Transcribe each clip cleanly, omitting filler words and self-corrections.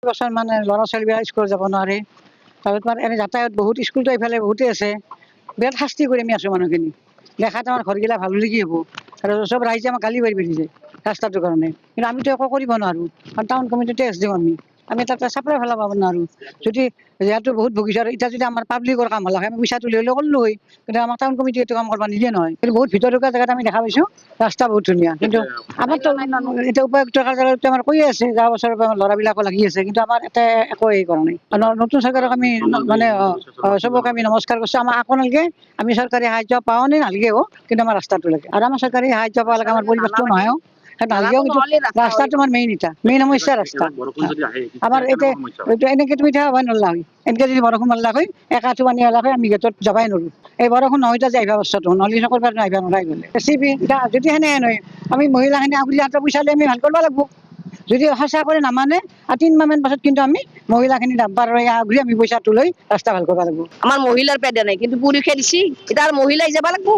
বছৰ মানে ল'ৰা ছোৱালীবিলাক স্কুল যাব নোৱাৰে। তাৰপিছত তোমাৰ এনে যাতায়াত বহুত স্কুলটো এইফালে বহুতেই আছে। বিৰাট শাস্তি কৰি আমি আছোঁ মানুহখিনি। দেখাত আমাৰ ঘৰগিলা ভাল বুলি কি হ'ব, আৰু চব ৰাইজে আমাক গালি পাৰি দিছে ৰাস্তাটোৰ কাৰণে। কিন্তু আমিতো একো কৰিব নোৱাৰোঁ, কাৰণ টাউন কমিটিতে এছ দিওঁ আমি তাতে চাপ্লাই ফেলা পাব নোৱাৰোঁ। যদি ইয়াতো বহুত ভুগিছোঁ, আৰু এতিয়া যদি আমাৰ পাব্লিকৰ কাম হ'ল আমি পইচা তুলি হ'লেও কৰিলোঁ হয়, কিন্তু আমাৰ টাউন কমিটি এইটো কাম কৰিব নিদিয়ে নহয়। কিন্তু বহুত ভিতৰুৱা জেগাত আমি দেখা পাইছোঁ ৰাস্তা বহুত ধুনীয়া, কিন্তু আমাৰতো এতিয়া উপায়ুক্ত কাৰ্যালয়তো আমাৰ কৈয়ে আছে, যোৱা বছৰৰ পৰা আমাৰ ল'ৰাবিলাকো লাগি আছে, কিন্তু আমাৰ এটা একো হেৰি কৰা নাই। নতুন চৰকাৰক আমি মানে চবকে আমি নমস্কাৰ কৰিছোঁ। আমাক আকৌ নালাগে, আমি চৰকাৰী সাহায্য পাওঁ নে নালাগেও, কিন্তু আমাৰ ৰাস্তাটো লাগে। আৰু আমাৰ চৰকাৰী সাহায্য পোৱা লাগে, আমাৰ পৰিৱেশটো নহয়ও নালাগেও, কিন্তু ৰাস্তাটো আমাৰ মেইন সমস্যা ৰাস্তা। আমাৰ এতিয়া এনেকে তুমি এতিয়া হ'বই নোৱাৰা হয়, এনেকে যদি বৰষুণ মাৰিলা হয়, একাঠু পানী হ'লা হয়, আমি গেটত যাবই নোৱাৰোঁ। এই বৰষুণ নহওঁতে যে আহিব বস্তুটো নহ'লে চকৰ পৰা আহিব নোৱাৰা গ'লে যদি সেনেহে নহয়, আমি মহিলাখিনি আগুলি হাতৰ পইচা লৈ আমি ভাল কৰিব লাগিব। যদি সঁচা কৰি নামানে, আৰু 3 মাহমান পাছত কিন্তু আমি মহিলাখিনি ডাব্বাৰ আগুলি আমি পইচাটো লৈ ৰাস্তা ভাল কৰিব লাগিব। আমাৰ মহিলাৰ পেদে নাই, কিন্তু পুৰুষে দিছি, এতিয়া আৰু মহিলাই যাব লাগিব।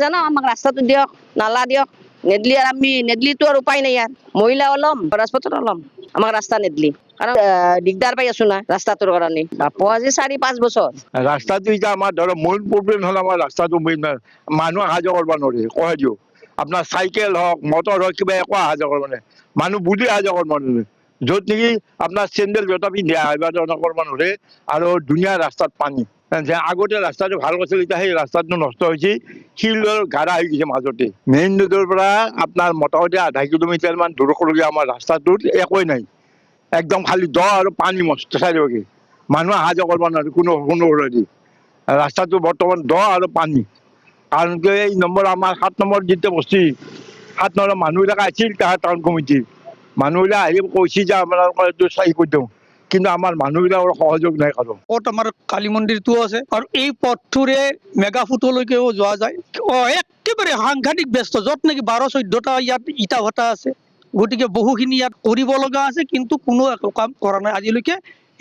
জানো আমাক ৰাস্তাটো দিয়ক, নালা দিয়ক, নেদলি আৰু আমি নেদলিতো আৰু উপায় নাই। আৰু মহিলা ওলম, ৰাজপথত ওলম, আমাক ৰাস্তা নেদলি, কাৰণ দিগদাৰ পাই আছো না ৰাস্তাটোৰ কাৰণে। আজি 4-5 বছৰ ৰাস্তাটো এতিয়া আমাৰ ধৰক মূল প্ৰব্লেম হ'ল আমাৰ ৰাস্তাটো মানুহ অহা যোৱা কৰিব নোৱাৰে। কয় দিওঁ আপোনাৰ চাইকেল হওক মটৰ হওক কিবা একো অহা যোৱা কৰিব নোৱাৰে, মানুহ বুজি অহা যোৱা কৰিব নোৱাৰে। য'ত নেকি আপোনাৰ চেণ্ডেল জোতা পিন্ধি অহা যোৱা কৰিব নোৱাৰে, আৰু ধুনীয়া ৰাস্তাত পানী। আগতে ৰাস্তাটো ভাল কৰিছিল, এতিয়া সেই ৰাস্তাটো নষ্ট হৈছে, শিলৰ গাৰা হৈ গৈছে মাজতে। মেইন ৰোডৰ পৰা আপোনাৰ মোটামুটি 1.5 কিলোমিটাৰ মান দূৰলৈকে আমাৰ ৰাস্তাটোত একোৱেই নাই, একদম খালি দ আৰু পানী মস্ত চাৰিওকে, মানুহ অহা যোৱা কৰিব নোৱাৰে কোনো ৰাস্তাটো বৰ্তমান দ আৰু পানী। কাৰণ এই নম্বৰ আমাৰ 7 নম্বৰ যিটো বস্তি, 7 নম্বৰ মানুহবিলাক আহিছিল টাউন কমিটিৰ মানুহবিলাক আহি কৈছে যে আপোনালোকৰ এইটো চাই কৰি দিওঁ, কিন্তু আমাৰ মানুহবিলাকৰ সহযোগ নাই কাৰো। ক'ত আমাৰ কালী মন্দিৰটো আছে, আৰু এই পথটোৰে মেগা ফুটলৈকেও যোৱা যায়। একেবাৰে সাংঘাতিক ব্যস্ত, য'ত নেকি 12-14টা ইয়াত ইটা ভাটা আছে। গতিকে বহুখিনি ইয়াত কৰিব লগা আছে, কিন্তু কোনো একো কাম কৰা নাই আজিলৈকে।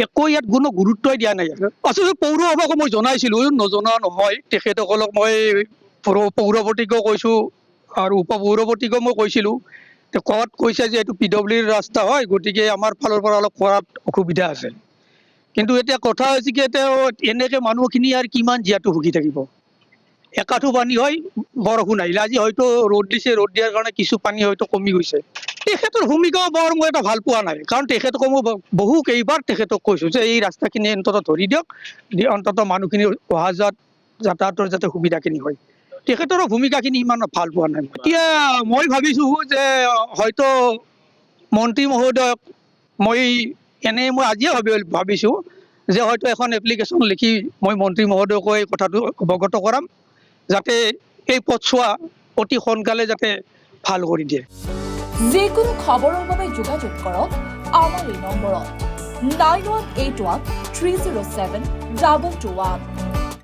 একো ইয়াত কোনো গুৰুত্বই দিয়া নাই। আচলতে পৌৰসভাক মই জনাইছিলোঁ, নজনা নহয়, তেখেতসকলক মই পৌৰপতিকো কৈছোঁ আৰু উপ পৌৰপতিকো মই কৈছিলোঁ। কোৱাত কৈছে যে এইটো PWDৰ ৰাস্তা হয়, গতিকে আমাৰ ফালৰ পৰা অলপ কৰাত অসুবিধা আছে। কিন্তু এতিয়া কথা হৈছে কি, এতিয়া এনেকে মানুহখিনি আৰু কিমান জীয়াটো ভুগি থাকিব। একাঠু পানী হয় বৰষুণ আহিলে, আজি হয়তো ৰ'দ দিছে, ৰ'দ দিয়াৰ কাৰণে কিছু পানী হয়তো কমি গৈছে। তেখেতৰ ভূমিকাও বৰ মই এটা ভাল পোৱা নাই, কাৰণ তেখেতকো মই বহু কেইবাৰ তেখেতক কৈছোঁ যে এই ৰাস্তাখিনি অন্ততঃ ধৰি দিয়ক, অন্ততঃ মানুহখিনি অহা যোৱাত যাতায়াতৰ যাতে সুবিধাখিনি হয়। তেখেতৰো ভূমিকাখিনি ইমান ভাল পোৱা নাই। এতিয়া মই ভাবিছোঁ যে হয়তো মন্ত্ৰী মহোদয়ক মই আজিয়ে ভাবিছোঁ যে হয়তো এখন এপ্লিকেশ্যন লিখি মই মন্ত্ৰী মহোদয়কো এই কথাটো অৱগত কৰাম, যাতে এই পথছোৱা অতি সোনকালে যাতে ভাল কৰি দিয়ে। যিকোনো খবৰৰ বাবে যোগাযোগ কৰক আমাৰ এই নম্বৰত 9181 307 221।